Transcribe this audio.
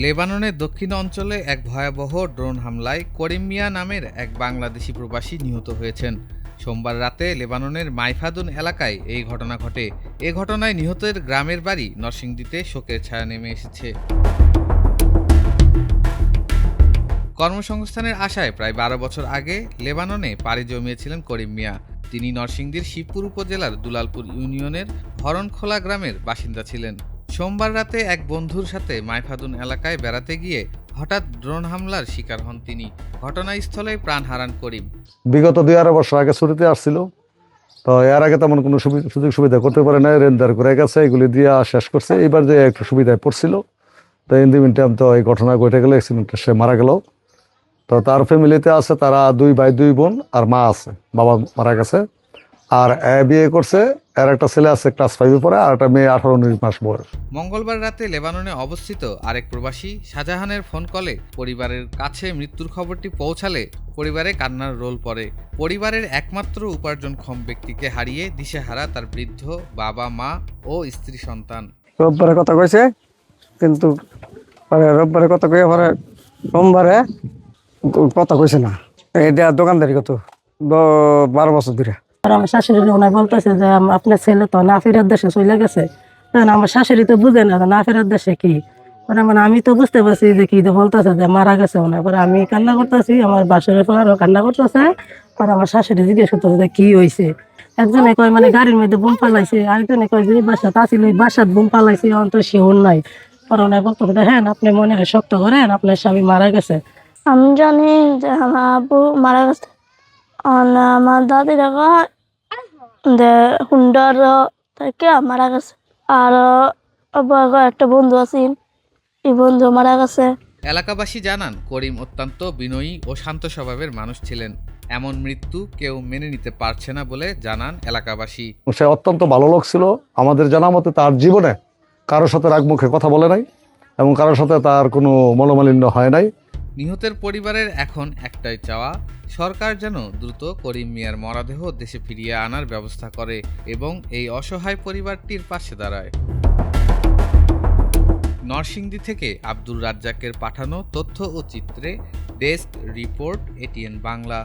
লেবাননের দক্ষিণ অঞ্চলে এক ভয়াবহ ড্রোন হামলায় করিম মিয়া নামের এক বাংলাদেশি প্রবাসী নিহত হয়েছেন। সোমবার রাতে লেবাননের মাইফাদুন এলাকায় এই ঘটনা ঘটে। এ ঘটনায় নিহতের গ্রামের বাড়ি নরসিংদীতে শোকের ছায়া নেমে এসেছে। কর্মসংস্থানের আশায় প্রায় ১২ বছর আগে লেবাননে পাড়ি জমিয়েছিলেন করিম মিয়া। তিনি নরসিংদীর শিবপুর উপজেলার দুলালপুর ইউনিয়নের হরণখোলা গ্রামের বাসিন্দা ছিলেন। সোমবার রাতে এক বন্ধুর সাথে মাইফাদুন এলাকায় বেড়াতে গিয়ে হঠাৎ ড্রোন হামলার শিকার হন তিনি। ঘটনাস্থলেই প্রাণ হারান করিম। বিগত ২-২.৫ বছর আগে ছুটিতে আসছিল, তো এর আগে তেমন কোনো সুযোগ সুবিধা করতে পারে না, রেন্দার করে গেছে, এগুলি দিয়ে শেষ করছে। এইবার যে একটু সুবিধায় পড়ছিল, তো ইন দি মিন টাইম তো এই ঘটনা ঘটে গেল, অ্যাক্সিডেন্টে সে মারা গেল। তো তার ফ্যামিলিতে আছে, তারা 2 ভাই 2 বোন আর মা আছে, বাবা মারা গেছে। আর বিয়ে করছে, এর একটা ছেলে আছে ক্লাস 5-এ পড়ে, আর একটা মেয়ে 18-19 মাস বয়স। মঙ্গলবার রাতে লেবাননে অবস্থিত আরেক প্রবাসী শাহজাহানের ফোন কলে পরিবারের কাছে মৃত্যুর খবরটি পৌঁছালে পরিবারে কান্নার রোল পড়ে। পরিবারের একমাত্র উপার্জনক্ষম ব্যক্তিকে হারিয়ে দিশেহারা তার বৃদ্ধ বাবা, মা ও স্ত্রী সন্তান। রোববারে কথা কইছে, কিন্তু রোববারে কথা কয়ে পরে সোমবারে কথা কইছে না। এটা দোকানদারি কত 12 বছর ধরে। আর আমার শাশুড়ি ওনায় বলতেছে যে আপনার ছেলে তো না ফেরার দেশে চলে গেছে। তখন আমার শাশুড়ি তো বুঝে না না ফেরার দেশে কি, মানে আমি তো বুঝতে পারছি যে কি বলতেছে যে মারা গেছে ওনার পরে। আমি কান্না করতেছি, আমার বাসরের পরও কান্না করতেছে। পরে আমার শাশুড়ি জিজ্ঞেস করতেছে যে কি হয়েছে। একজনে কয় মানে গাড়ির মধ্যে বোম পালাইছে, আরেকজনে কয় যে বাসাত আসিল, বাসাত বোম পালাইছে, অন্তর শিওর নাই। পরে ওনায় বলতেছে হ্যাঁ আপনি মনে হয় শক্ত করেন, আপনার স্বামী মারা গেছে। আমি জানি যে আমার আব্বু মারা গেছে। আমার দাদিরা যে হুন্ডার থেকে মারা গেছে। আর একটা বন্ধু আছে, এই বন্ধু মারা গেছে। এলাকাবাসী জানান করিম অত্যন্ত বিনয়ী ও শান্ত স্বভাবের মানুষ ছিলেন। এমন মৃত্যু কেউ মেনে নিতে পারছে না বলে জানান এলাকাবাসী। সে অত্যন্ত ভালো লোক ছিল। আমাদের জানা মতে তার জীবনে কারোর সাথে রাগ মুখে কথা বলে নাই, এবং কারোর সাথে তার কোনো মনোমালিন্য হয় নাই। নিহতের পরিবারের এখন একটাই চাওয়া, সরকার যেন দ্রুত করিম মিয়ার মরদেহ দেশে ফিরিয়ে আনার ব্যবস্থা করে এবং এই অসহায় পরিবারটির পাশে দাঁড়ায়। নরসিংদী থেকে আব্দুর রাজ্জাকের পাঠানো তথ্য ও চিত্রে ডেস্ক রিপোর্ট, এটিএন বাংলা।